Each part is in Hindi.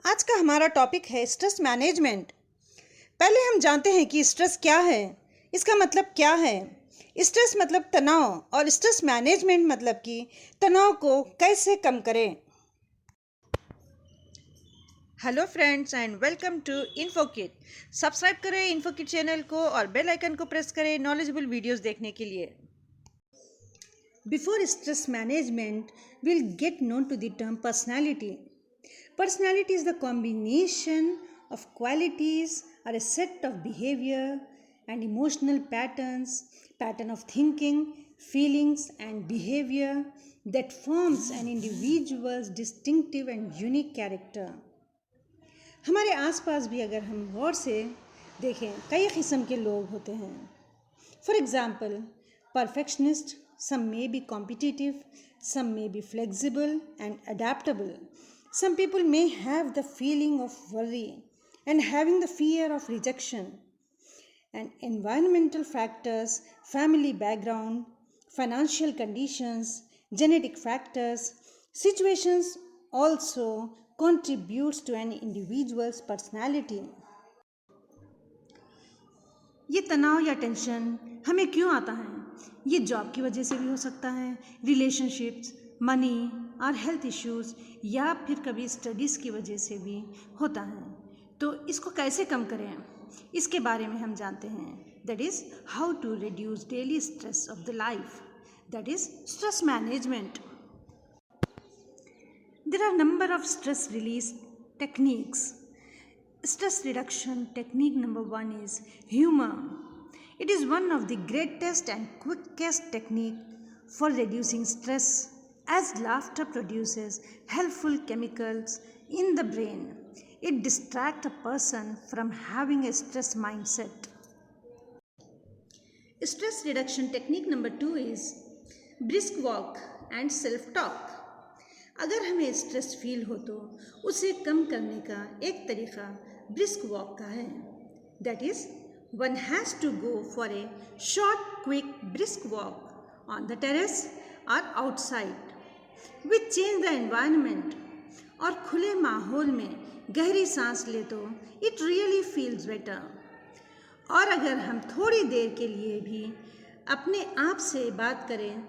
आज का हमारा टॉपिक है स्ट्रेस मैनेजमेंट। पहले हम जानते हैं कि स्ट्रेस क्या है, इसका मतलब क्या है। स्ट्रेस मतलब तनाव और स्ट्रेस मैनेजमेंट मतलब कि तनाव को कैसे कम करें। Hello friends and welcome to Infokit. Subscribe करें इन्फोकिट चैनल को और बेल आइकन को प्रेस करें नॉलेजेबल वीडियोस देखने के लिए। Before stress management will get known to the term personality. Personality is the combination of qualities or a set of behavior and emotional pattern of thinking, feelings and behavior that forms an individual's distinctive and unique character. हमारे आसपास भी अगर हम गौर से देखें कई किस्म के लोग होते हैं. For example, perfectionist, some may be competitive, some may be flexible and adaptable. Some people may have the feeling of worry and having the fear of rejection. And environmental factors, family background, financial conditions, genetic factors, situations also contributes to an individual's personality. ये तनाव या टेंशन हमें क्यों आता है? ये जॉब की वजह से भी हो सकता है, रिलेशनशिप्स, मनी और हेल्थ इश्यूज़, या फिर कभी स्टडीज़ की वजह से भी होता है. तो इसको कैसे कम करें, इसके बारे में हम जानते हैं. That is how to reduce daily stress of the life, that is stress management. There are number of stress release techniques. Stress reduction technique number 1 is humor. It is one of the greatest and quickest technique for reducing stress, as laughter produces helpful chemicals in the brain. It distracts a person from having a stress mindset. Stress reduction technique number 2 is brisk walk and self-talk. अगर हमें स्ट्रेस फील हो तो उसे कम करने का एक तरीका ब्रिस्क वॉक का है. That is one has to go for a short quick brisk walk on the terrace और outside which change the environment. और खुले माहौल में गहरी सांस ले तो इट रियली फील्स बेटर. और अगर हम थोड़ी देर के लिए भी अपने आप से बात करें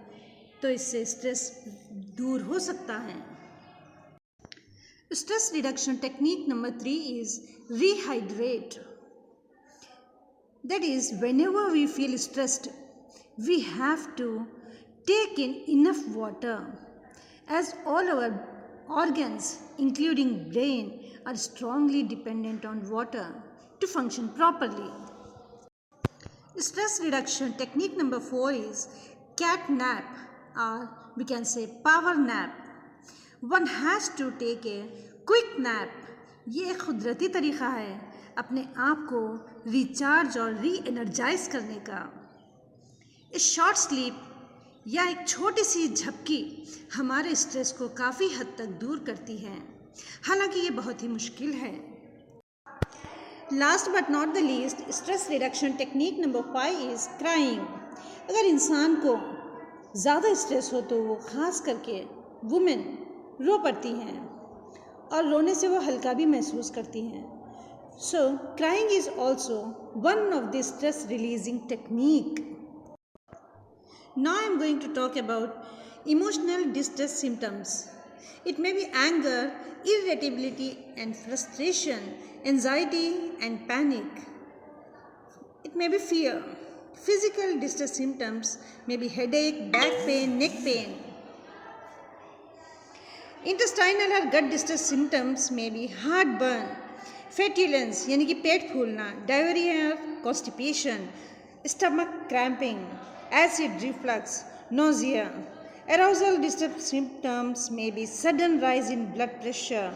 तो इससे स्ट्रेस दूर हो सकता है. Stress reduction technique number 3 is rehydrate. That is, whenever we feel stressed, we have to take in enough water, as all our organs, including brain, are strongly dependent on water to function properly. Stress reduction technique number 4 is cat nap, or we can say power nap. One has to take a quick nap. ये एक कुदरती तरीक़ा है अपने आप को रिचार्ज और री एनर्जाइज करने का. इस शॉर्ट स्लीप या एक छोटी सी झपकी हमारे स्ट्रेस को काफ़ी हद तक दूर करती है, हालांकि ये बहुत ही मुश्किल है. Last but not the least, stress reduction technique number 5 is crying. अगर इंसान को ज़्यादा स्ट्रेस हो तो वो ख़ास करके वुमेन रो पड़ती हैं और रोने से वो हल्का भी महसूस करती हैं. So crying is also one of the stress releasing technique. Now I am going to talk about emotional distress symptoms. It may be anger, irritability and frustration, anxiety and panic. It may be fear. Physical distress symptoms may be headache, back pain, neck pain. Intestinal or gut distress symptoms may be heartburn, flatulence यानी कि पेट फूलना, diarrhea or constipation, stomach cramping, acid reflux, nausea. Arousal distress symptoms may be sudden rise in blood pressure,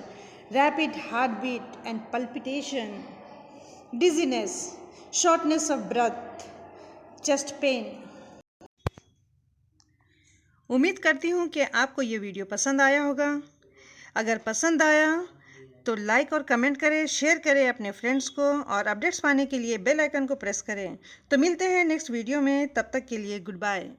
rapid heartbeat and palpitation, dizziness, shortness of breath, chest pain. उम्मीद करती हूँ कि आपको ये वीडियो पसंद आया होगा. अगर पसंद आया तो लाइक और कमेंट करें, शेयर करें अपने फ्रेंड्स को, और अपडेट्स पाने के लिए बेल आइकन को प्रेस करें. तो मिलते हैं नेक्स्ट वीडियो में, तब तक के लिए गुड बाय.